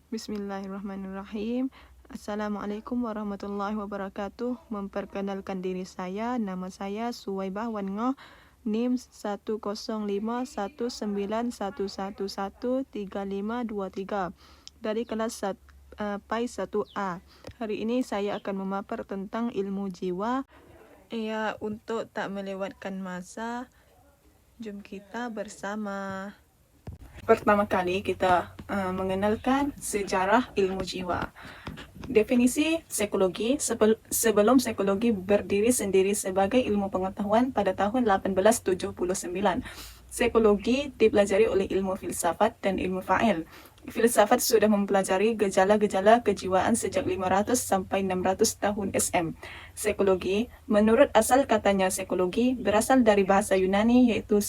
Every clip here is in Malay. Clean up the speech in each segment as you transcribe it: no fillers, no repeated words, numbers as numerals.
Bismillahirrahmanirrahim. Assalamualaikum warahmatullahi wabarakatuh. Memperkenalkan diri saya, nama saya Suwaibah Wan Ngoh, NIM 10511113523 dari kelas PAI 1A. Hari ini saya akan memapar tentang ilmu jiwa. Ya, untuk tak melewatkan masa, jom kita bersama. Pertama kali kita mengenalkan sejarah ilmu jiwa. Definisi psikologi. Sebelum psikologi berdiri sendiri sebagai ilmu pengetahuan pada tahun 1879, psikologi dipelajari oleh ilmu filsafat dan ilmu fa'il. Filsafat sudah mempelajari gejala-gejala kejiwaan sejak 500 sampai 600 tahun SM. Psikologi, menurut asal katanya psikologi, berasal dari bahasa Yunani yaitu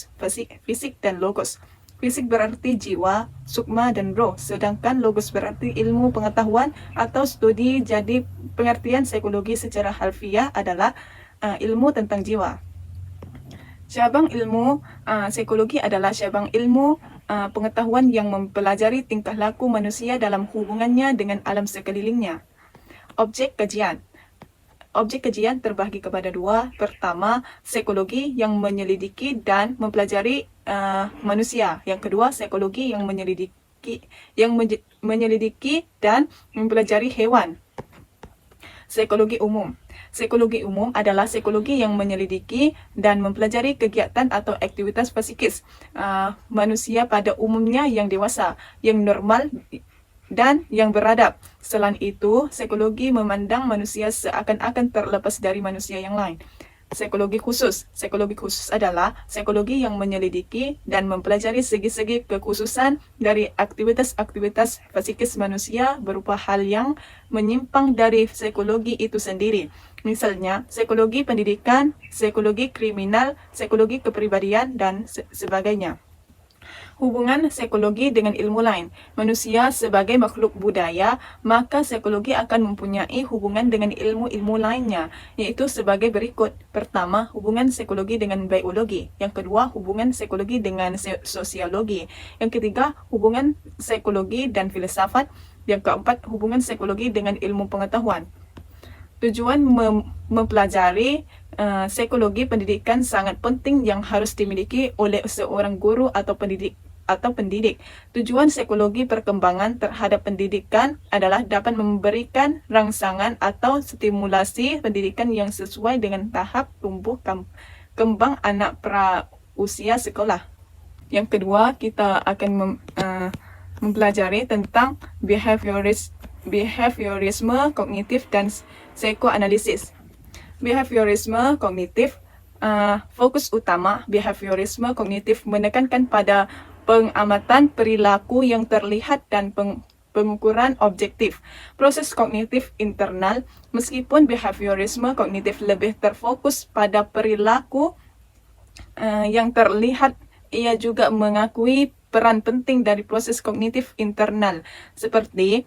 fisik dan logos. Fisik berarti jiwa, sukma dan roh, sedangkan logos berarti ilmu pengetahuan atau studi. Jadi pengertian psikologi secara harfiah adalah ilmu tentang jiwa. Cabang ilmu psikologi adalah cabang ilmu pengetahuan yang mempelajari tingkah laku manusia dalam hubungannya dengan alam sekelilingnya. Objek kajian. Objek kajian terbagi kepada dua. Pertama, psikologi yang menyelidiki dan mempelajari manusia. Yang kedua, psikologi yang menyelidiki dan mempelajari hewan. Psikologi umum. Psikologi umum adalah psikologi yang menyelidiki dan mempelajari kegiatan atau aktivitas psikis manusia pada umumnya yang dewasa, yang normal dan yang beradab. Selain itu, psikologi memandang manusia seakan-akan terlepas dari manusia yang lain. Psikologi khusus. Psikologi khusus adalah psikologi yang menyelidiki dan mempelajari segi-segi kekhususan dari aktivitas-aktivitas psikis manusia berupa hal yang menyimpang dari psikologi itu sendiri. Misalnya, psikologi pendidikan, psikologi kriminal, psikologi kepribadian, dan sebagainya. Hubungan psikologi dengan ilmu lain. Manusia sebagai makhluk budaya, maka psikologi akan mempunyai hubungan dengan ilmu-ilmu lainnya, yaitu sebagai berikut. Pertama, hubungan psikologi dengan biologi. Yang kedua, hubungan psikologi dengan sosiologi. Yang ketiga, hubungan psikologi dan filsafat. Yang keempat, hubungan psikologi dengan ilmu pengetahuan. Tujuan mempelajari psikologi pendidikan sangat penting yang harus dimiliki oleh seorang guru atau pendidik. Tujuan psikologi perkembangan terhadap pendidikan adalah dapat memberikan rangsangan atau stimulasi pendidikan yang sesuai dengan tahap tumbuh kembang anak usia sekolah. Yang kedua, kita akan mempelajari tentang behaviorisme kognitif dan psikoanalisis. Behaviorisme kognitif, fokus utama behaviorisme kognitif menekankan pada pengamatan perilaku yang terlihat dan pengukuran objektif. Proses kognitif internal. Meskipun behaviorisme kognitif lebih terfokus pada perilaku yang terlihat, ia juga mengakui peran penting dari proses kognitif internal seperti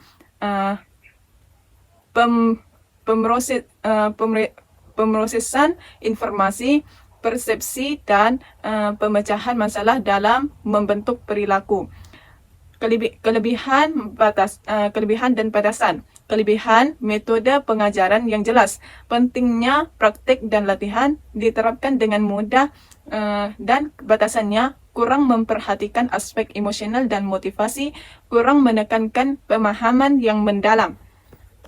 pemrosesan informasi, persepsi, dan pemecahan masalah dalam membentuk perilaku. Kelebihan dan batasan. Kelebihan, metode pengajaran yang jelas. Pentingnya praktik dan latihan diterapkan dengan mudah, dan batasannya kurang memperhatikan aspek emosional dan motivasi, kurang menekankan pemahaman yang mendalam.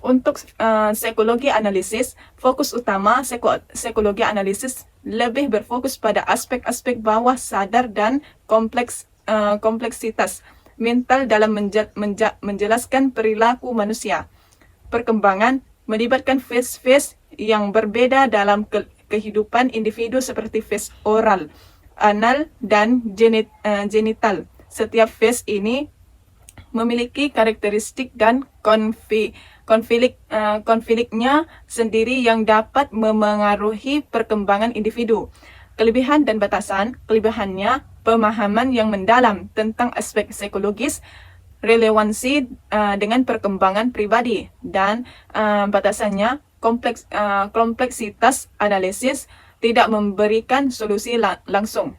Untuk psikologi analisis, fokus utama psikologi analisis lebih berfokus pada aspek-aspek bawah sadar dan kompleksitas mental dalam menjelaskan perilaku manusia. Perkembangan melibatkan fase-fase yang berbeda dalam kehidupan individu seperti fase oral, anal, dan genital. Setiap fase ini memiliki karakteristik dan konfliknya sendiri yang dapat memengaruhi perkembangan individu. Kelebihan dan batasan. Kelebihannya, pemahaman yang mendalam tentang aspek psikologis, relevansi dengan perkembangan pribadi, dan batasannya, kompleksitas analisis, tidak memberikan solusi langsung.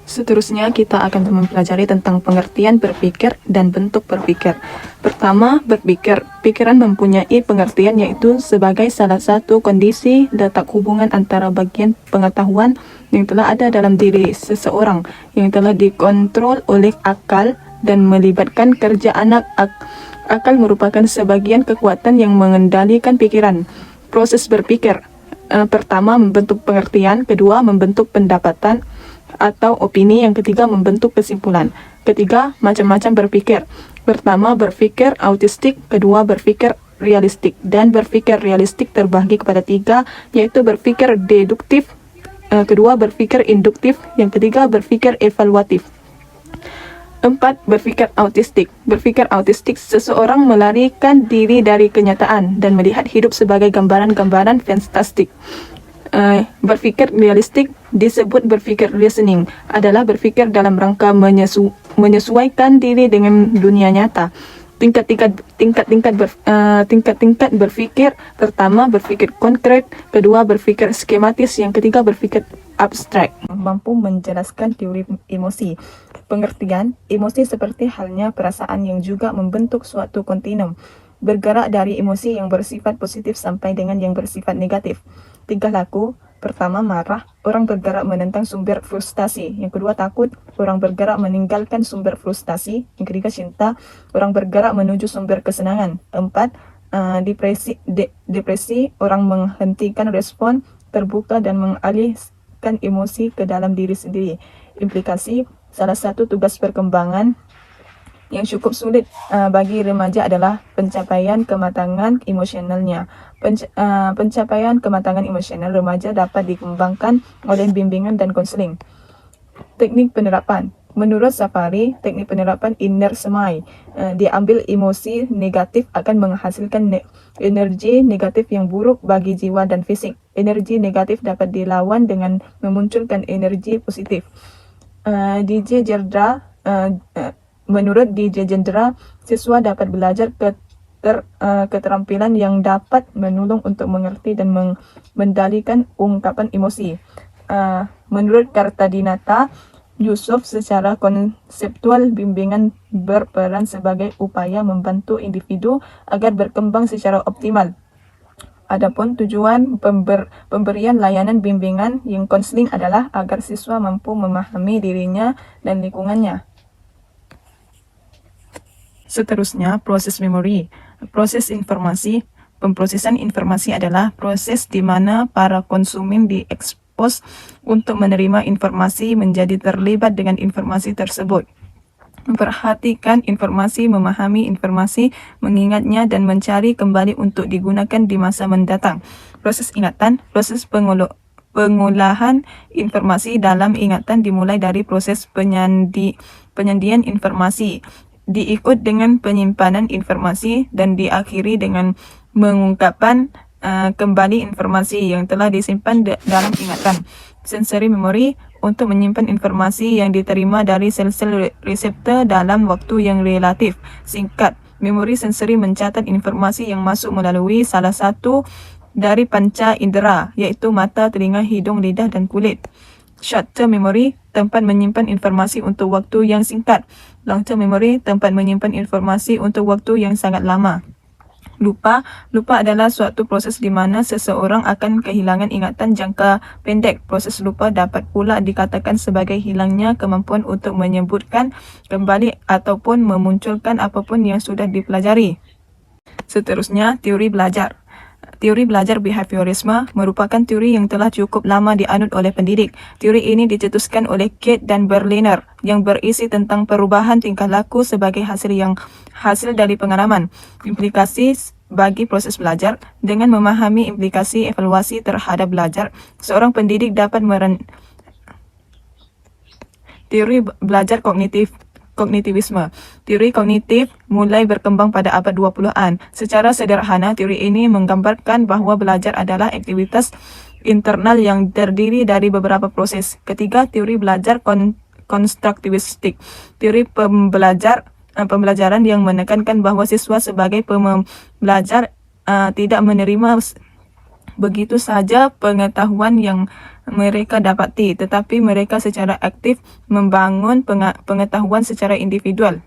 Seterusnya, kita akan mempelajari tentang pengertian berpikir dan bentuk berpikir. Pertama, berpikir. Pikiran mempunyai pengertian yaitu sebagai salah satu kondisi letak hubungan antara bagian pengetahuan yang telah ada dalam diri seseorang yang telah dikontrol oleh akal dan melibatkan kerja anak. Akal merupakan sebagian kekuatan yang mengendalikan pikiran. Proses berpikir. Pertama, membentuk pengertian. Kedua, membentuk pendapatan atau opini. Yang ketiga, membentuk kesimpulan. Ketiga, macam-macam berpikir. Pertama, berpikir autistik. Kedua, berpikir realistik. Dan berpikir realistik terbagi kepada tiga, yaitu berpikir deduktif. Kedua, berpikir induktif. Yang ketiga, berpikir evaluatif. 4. Berpikir autistik. Berpikir autistik, seseorang melarikan diri dari kenyataan dan melihat hidup sebagai gambaran-gambaran fantastik. Berpikir realistik disebut berpikir reasoning, adalah berpikir dalam rangka menyesuaikan diri dengan dunia nyata. Tingkat-tingkat berpikir. Pertama, berpikir konkret. Kedua, berpikir skematis. Yang ketiga, berpikir abstrak. Mampu menjelaskan teori emosi. Pengertian, emosi seperti halnya perasaan yang juga membentuk suatu kontinum, bergerak dari emosi yang bersifat positif sampai dengan yang bersifat negatif. Tingkah laku. Pertama, marah. Orang bergerak menentang sumber frustasi. Yang kedua, takut. Orang bergerak meninggalkan sumber frustasi. Yang ketiga, cinta. Orang bergerak menuju sumber kesenangan. 4. Depresi. Orang menghentikan respon terbuka dan mengalihkan emosi ke dalam diri sendiri. Implikasi. Salah satu tugas perkembangan yang cukup sulit bagi remaja adalah pencapaian kematangan emosionalnya. Pencapaian kematangan emosional remaja dapat dikembangkan oleh bimbingan dan konseling. Teknik penerapan. Menurut Safari, teknik penerapan inner semai, diambil emosi negatif akan menghasilkan energi negatif yang buruk bagi jiwa dan fisik. Energi negatif dapat dilawan dengan memunculkan energi positif. Menurut DJ Jendra, siswa dapat belajar keterampilan yang dapat menolong untuk mengerti dan mengendalikan ungkapan emosi. Menurut Kartadinata Yusuf, secara konseptual bimbingan berperan sebagai upaya membantu individu agar berkembang secara optimal. Adapun tujuan pemberian layanan bimbingan yang konseling adalah agar siswa mampu memahami dirinya dan lingkungannya. Seterusnya, proses memori. Proses informasi. Pemrosesan informasi adalah proses di mana para konsumen diekspos untuk menerima informasi, menjadi terlibat dengan informasi tersebut, memperhatikan informasi, memahami informasi, mengingatnya dan mencari kembali untuk digunakan di masa mendatang. Proses ingatan. Proses pengolahan informasi dalam ingatan dimulai dari proses penyandian informasi, diikut dengan penyimpanan informasi dan diakhiri dengan mengungkapkan kembali informasi yang telah disimpan dalam ingatan. Sensory memory, untuk menyimpan informasi yang diterima dari sel-sel reseptor dalam waktu yang relatif singkat. Memori sensori mencatat informasi yang masuk melalui salah satu dari panca indera, iaitu mata, telinga, hidung, lidah, dan kulit. Short-term memory, tempat menyimpan informasi untuk waktu yang singkat. Long-term memory, tempat menyimpan informasi untuk waktu yang sangat lama. Lupa adalah suatu proses di mana seseorang akan kehilangan ingatan jangka pendek. Proses lupa dapat pula dikatakan sebagai hilangnya kemampuan untuk menyebutkan kembali ataupun memunculkan apapun yang sudah dipelajari. Seterusnya, teori belajar. Teori belajar behaviorisme merupakan teori yang telah cukup lama dianut oleh pendidik. Teori ini dicetuskan oleh Kate dan Berliner yang berisi tentang perubahan tingkah laku sebagai hasil dari pengalaman. Implikasi bagi proses belajar. Dengan memahami implikasi evaluasi terhadap belajar, seorang pendidik dapat teori belajar kognitivisme. Teori kognitif mulai berkembang pada abad 20-an. Secara sederhana, teori ini menggambarkan bahawa belajar adalah aktivitas internal yang terdiri dari beberapa proses. Ketiga, teori belajar konstruktivistik. Teori pembelajaran yang menekankan bahawa siswa sebagai pembelajar tidak menerima begitu saja pengetahuan yang mereka dapati, tetapi mereka secara aktif membangun pengetahuan secara individual.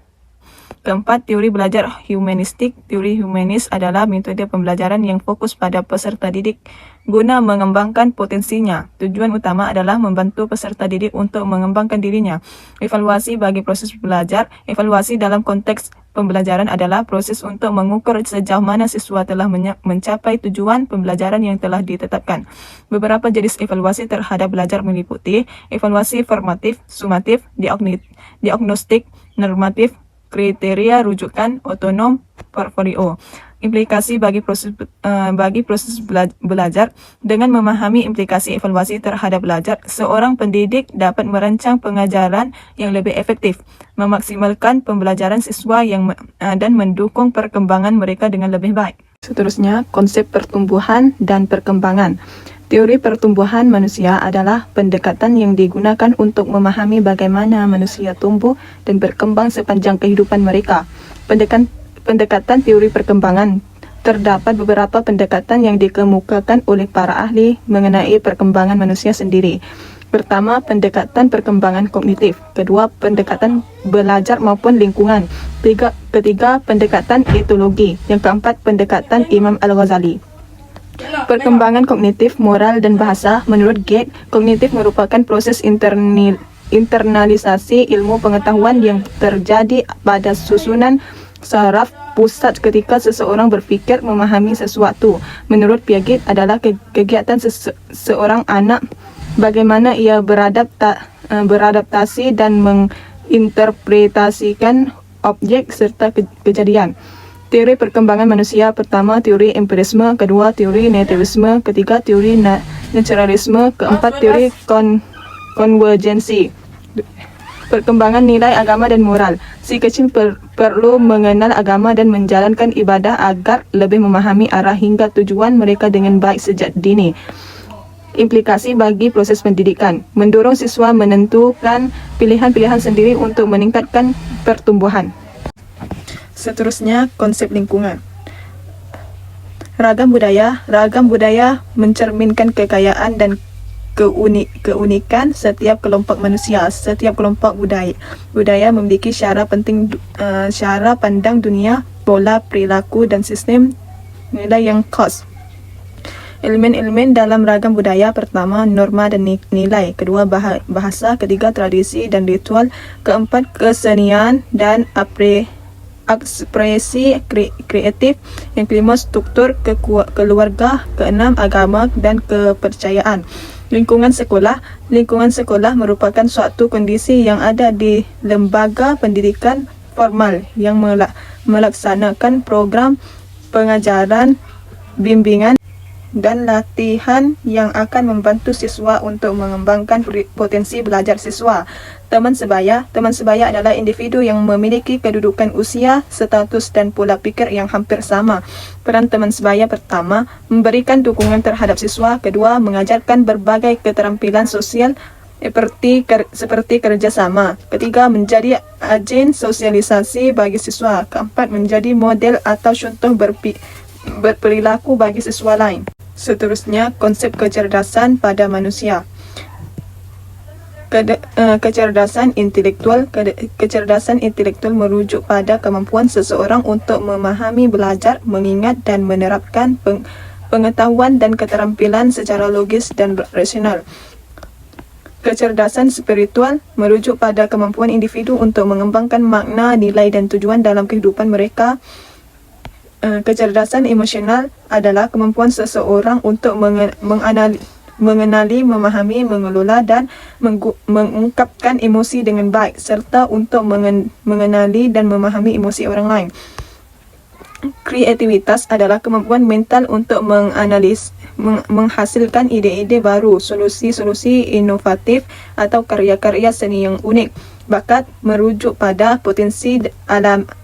Keempat, teori belajar humanistik. Teori humanis adalah metode pembelajaran yang fokus pada peserta didik guna mengembangkan potensinya. Tujuan utama adalah membantu peserta didik untuk mengembangkan dirinya. Evaluasi bagi proses belajar. Evaluasi dalam konteks pembelajaran adalah proses untuk mengukur sejauh mana siswa telah mencapai tujuan pembelajaran yang telah ditetapkan. Beberapa jenis evaluasi terhadap belajar meliputi evaluasi formatif, sumatif, diagnostik, normatif, kriteria rujukan, otonom, portfolio. Implikasi bagi proses belajar. Dengan memahami implikasi evaluasi terhadap belajar, seorang pendidik dapat merancang pengajaran yang lebih efektif, memaksimalkan pembelajaran siswa dan mendukung perkembangan mereka dengan lebih baik. Seterusnya, konsep pertumbuhan dan perkembangan. Teori pertumbuhan manusia adalah pendekatan yang digunakan untuk memahami bagaimana manusia tumbuh dan berkembang sepanjang kehidupan mereka. Pendekatan teori perkembangan. Terdapat beberapa pendekatan yang dikemukakan oleh para ahli mengenai perkembangan manusia sendiri. Pertama, pendekatan perkembangan kognitif. Kedua, pendekatan belajar maupun lingkungan. Ketiga, pendekatan etologi. Yang keempat, pendekatan Imam Al-Ghazali. Perkembangan kognitif, moral dan bahasa. Menurut Gate, kognitif merupakan proses internalisasi ilmu pengetahuan yang terjadi pada susunan saraf pusat ketika seseorang berfikir memahami sesuatu. Menurut Piaget, adalah kegiatan seorang anak bagaimana ia beradaptasi dan menginterpretasikan objek serta kejadian. Teori perkembangan manusia. Pertama, teori empirisme. Kedua, teori nativisme. Ketiga, teori naturalisme. Keempat, teori konvergensi. Perkembangan nilai agama dan moral. Si kecil perlu mengenal agama dan menjalankan ibadah agar lebih memahami arah hingga tujuan mereka dengan baik sejak dini. Implikasi bagi proses pendidikan. Mendorong siswa menentukan pilihan-pilihan sendiri untuk meningkatkan pertumbuhan. Seterusnya, konsep lingkungan. Ragam budaya mencerminkan kekayaan dan keunikan setiap kelompok manusia. Setiap kelompok budaya memiliki cara pandang dunia, pola perilaku dan sistem nilai yang khas. Elemen-elemen dalam ragam budaya. Pertama, norma dan nilai. Kedua, bahasa. Ketiga, tradisi dan ritual. Keempat, kesenian dan ekspresi kreatif. Yang kelima, struktur keluarga. Keenam, agama dan kepercayaan. Lingkungan sekolah. Lingkungan sekolah merupakan suatu kondisi yang ada di lembaga pendidikan formal yang melaksanakan program pengajaran, bimbingan dan latihan yang akan membantu siswa untuk mengembangkan potensi belajar siswa. Teman sebaya adalah individu yang memiliki kedudukan usia, status dan pola pikir yang hampir sama. Peran teman sebaya. Pertama, memberikan dukungan terhadap siswa. Kedua, mengajarkan berbagai keterampilan sosial seperti kerjasama. Ketiga, menjadi agen sosialisasi bagi siswa. Keempat, menjadi model atau contoh berperilaku bagi siswa lain. Seterusnya, konsep kecerdasan pada manusia. Kecerdasan intelektual. Kecerdasan intelektual merujuk pada kemampuan seseorang untuk memahami, belajar, mengingat dan menerapkan pengetahuan dan keterampilan secara logis dan rasional. Kecerdasan spiritual merujuk pada kemampuan individu untuk mengembangkan makna, nilai dan tujuan dalam kehidupan mereka. Kecerdasan emosional adalah kemampuan seseorang untuk mengenali, memahami, mengelola dan mengungkapkan emosi dengan baik serta untuk mengenali dan memahami emosi orang lain. Kreativitas adalah kemampuan mental untuk menghasilkan ide-ide baru, solusi-solusi inovatif atau karya-karya seni yang unik. Bakat merujuk pada potensi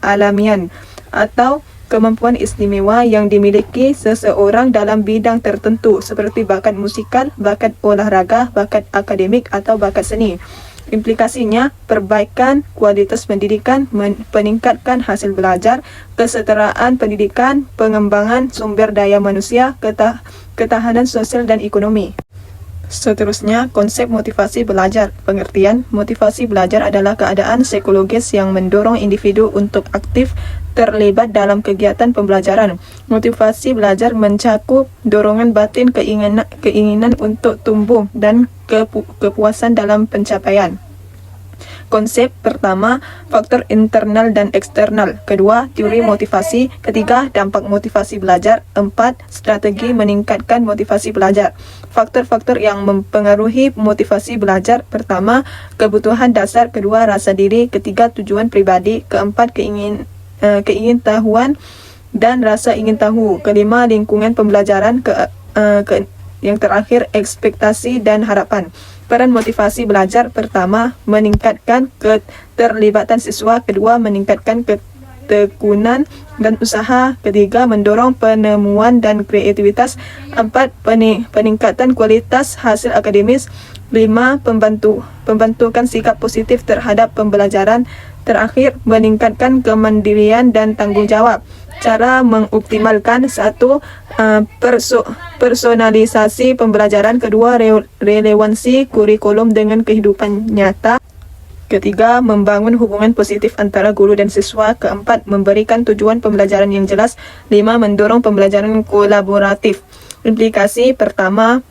alamian atau kemampuan istimewa yang dimiliki seseorang dalam bidang tertentu seperti bakat musikal, bakat olahraga, bakat akademik atau bakat seni. Implikasinya, perbaikan kualitas pendidikan, peningkatkan hasil belajar, kesetaraan pendidikan, pengembangan sumber daya manusia, ketahanan sosial dan ekonomi. Seterusnya, konsep motivasi belajar. Pengertian, motivasi belajar adalah keadaan psikologis yang mendorong individu untuk aktif terlibat dalam kegiatan pembelajaran. Motivasi belajar mencakup dorongan batin, keinginan untuk tumbuh, dan kepuasan dalam pencapaian. Konsep pertama, faktor internal dan eksternal. Kedua, teori motivasi. Ketiga, dampak motivasi belajar. Empat, strategi meningkatkan motivasi belajar. Faktor-faktor yang mempengaruhi motivasi belajar. Pertama, kebutuhan dasar. Kedua, rasa diri. Ketiga, tujuan pribadi. Keempat, keingintahuan dan rasa ingin tahu. Kelima, lingkungan pembelajaran. Yang terakhir, ekspektasi dan harapan. Peran motivasi belajar. Pertama, meningkatkan keterlibatan siswa. Kedua, meningkatkan ketekunan dan usaha. Ketiga, mendorong penemuan dan kreativitas. Empat, peningkatan kualitas hasil akademis. Lima, pembentukan sikap positif terhadap pembelajaran. Terakhir, meningkatkan kemandirian dan tanggung jawab. Cara mengoptimalkan. Satu, personalisasi pembelajaran. Kedua, relevansi kurikulum dengan kehidupan nyata. Ketiga, membangun hubungan positif antara guru dan siswa. Keempat, memberikan tujuan pembelajaran yang jelas. Lima, mendorong pembelajaran kolaboratif. Implikasi pertama,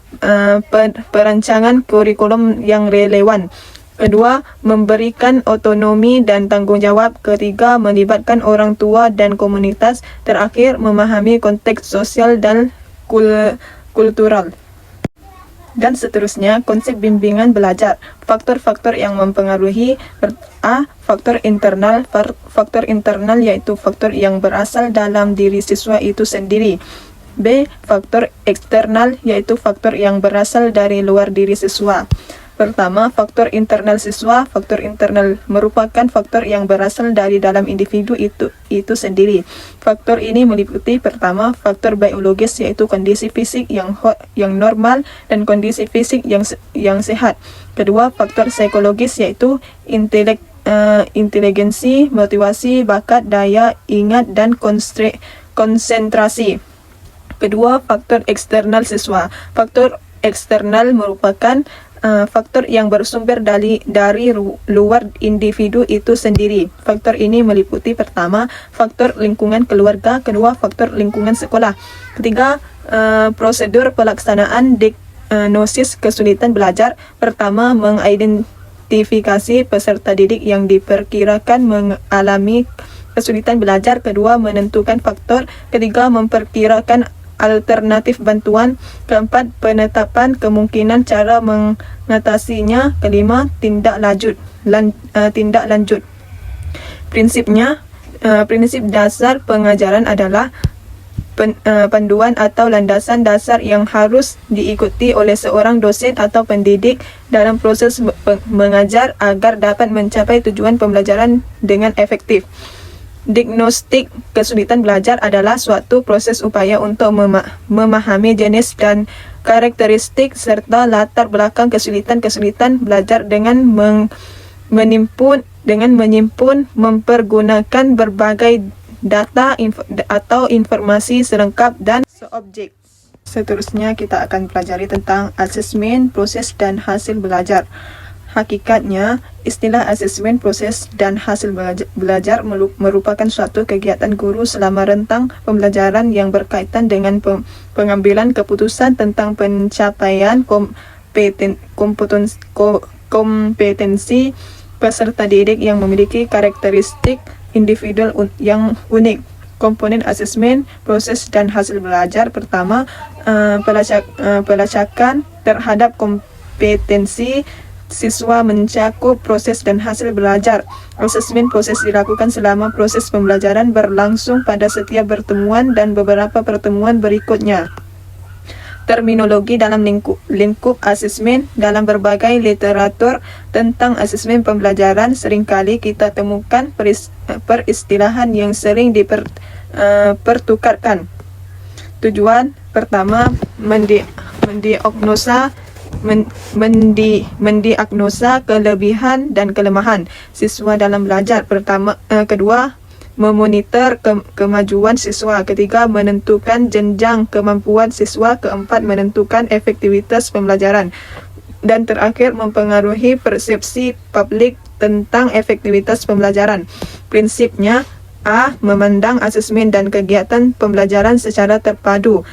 perancangan kurikulum yang relevan. Kedua, memberikan otonomi dan tanggung jawab. Ketiga, melibatkan orang tua dan komunitas. Terakhir, memahami konteks sosial dan kultural. Dan seterusnya, konsep bimbingan belajar. Faktor-faktor yang mempengaruhi. A. Faktor internal. Faktor internal yaitu faktor yang berasal dalam diri siswa itu sendiri. B. Faktor eksternal yaitu faktor yang berasal dari luar diri siswa. Pertama, faktor internal siswa. Faktor internal merupakan faktor yang berasal dari dalam individu itu sendiri. Faktor ini meliputi pertama, faktor biologis yaitu kondisi fisik yang normal dan kondisi fisik yang sehat. Kedua, faktor psikologis yaitu inteligensi, motivasi, bakat, daya ingat, dan konsentrasi. Kedua, faktor eksternal siswa. Faktor eksternal merupakan faktor yang bersumber dari luar individu itu sendiri. Faktor ini meliputi pertama, faktor lingkungan keluarga. Kedua, faktor lingkungan sekolah. Ketiga, prosedur pelaksanaan diagnosis kesulitan belajar. Pertama, mengidentifikasi peserta didik yang diperkirakan mengalami kesulitan belajar. Kedua, menentukan faktor. Ketiga, memperkirakan alternatif bantuan. Keempat, penetapan kemungkinan cara mengatasinya. Kelima, tindak lanjut. Prinsip dasar pengajaran adalah panduan atau landasan dasar yang harus diikuti oleh seorang dosen atau pendidik dalam proses mengajar agar dapat mencapai tujuan pembelajaran dengan efektif. Diagnostik kesulitan belajar adalah suatu proses upaya untuk memahami jenis dan karakteristik serta latar belakang kesulitan belajar dengan mempergunakan berbagai data atau informasi selengkap dan seobjek. Seterusnya kita akan pelajari tentang asesmen, proses, dan hasil belajar. Hakikatnya, istilah asesmen, proses, dan hasil belajar merupakan suatu kegiatan guru selama rentang pembelajaran yang berkaitan dengan pengambilan keputusan tentang pencapaian kompetensi peserta didik yang memiliki karakteristik individual yang unik. Komponen asesmen, proses, dan hasil belajar. Pertama, pelacakan terhadap kompetensi siswa mencakup proses dan hasil belajar. Asesmen proses dilakukan selama proses pembelajaran berlangsung pada setiap pertemuan dan beberapa pertemuan berikutnya. Terminologi dalam lingkup asesmen. Dalam berbagai literatur tentang asesmen pembelajaran, seringkali kita temukan peristilahan yang sering dipertukarkan. Tujuan pertama, mendiagnosa kelebihan dan kelemahan siswa dalam belajar. Kedua, memonitor kemajuan siswa. Ketiga, menentukan jenjang kemampuan siswa. Keempat, menentukan efektivitas pembelajaran. Dan terakhir, mempengaruhi persepsi publik tentang efektivitas pembelajaran. Prinsipnya, A. Memandang asesmen dan kegiatan pembelajaran secara terpadu.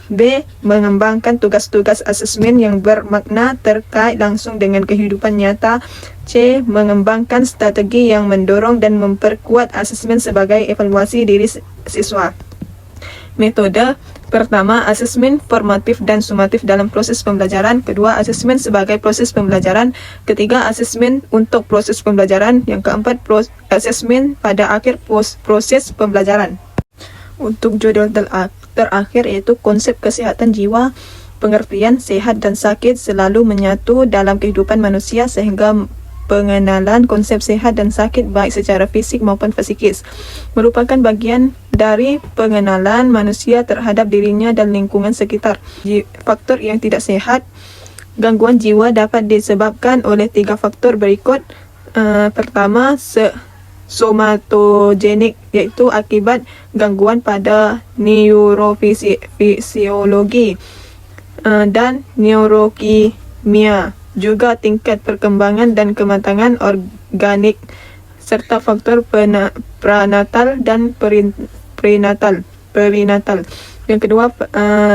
B. Mengembangkan tugas-tugas asesmen yang bermakna terkait langsung dengan kehidupan nyata. C. Mengembangkan strategi yang mendorong dan memperkuat asesmen sebagai evaluasi diri siswa. Metode pertama, asesmen formatif dan sumatif dalam proses pembelajaran. Kedua, asesmen sebagai proses pembelajaran. Ketiga, asesmen untuk proses pembelajaran. Yang keempat, asesmen pada akhir proses pembelajaran. Untuk judul terakhir iaitu konsep kesihatan jiwa, pengertian sehat dan sakit selalu menyatu dalam kehidupan manusia sehingga pengenalan konsep sehat dan sakit baik secara fisik maupun psikis merupakan bagian dari pengenalan manusia terhadap dirinya dan lingkungan sekitar. Faktor yang tidak sehat, gangguan jiwa dapat disebabkan oleh 3 faktor berikut. Pertama, somatogenik, iaitu akibat gangguan pada neurofisiologi dan neurokimia, juga tingkat perkembangan dan kematangan organik, serta faktor pranatal dan perinatal. Yang kedua,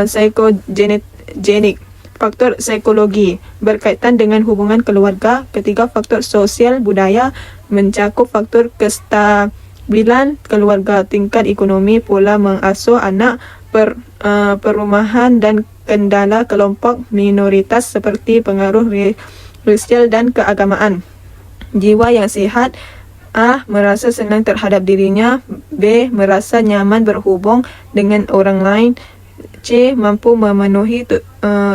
psikogenik, faktor psikologi berkaitan dengan hubungan keluarga. Ketiga, faktor sosial budaya mencakup faktor kestabilan keluarga, tingkat ekonomi, pola mengasuh anak, perumahan dan kendala kelompok minoritas seperti pengaruh rasial dan keagamaan. Jiwa yang sihat: A. Merasa senang terhadap dirinya. B. Merasa nyaman berhubung dengan orang lain. C. Mampu memenuhi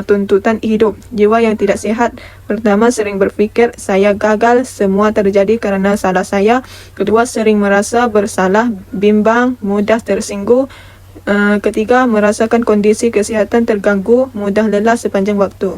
tuntutan hidup. Jiwa yang tidak sihat: pertama, sering berfikir saya gagal, semua terjadi karena salah saya. Kedua, sering merasa bersalah, bimbang, mudah tersinggung. Ketiga, merasakan kondisi kesihatan terganggu, mudah lelah sepanjang waktu.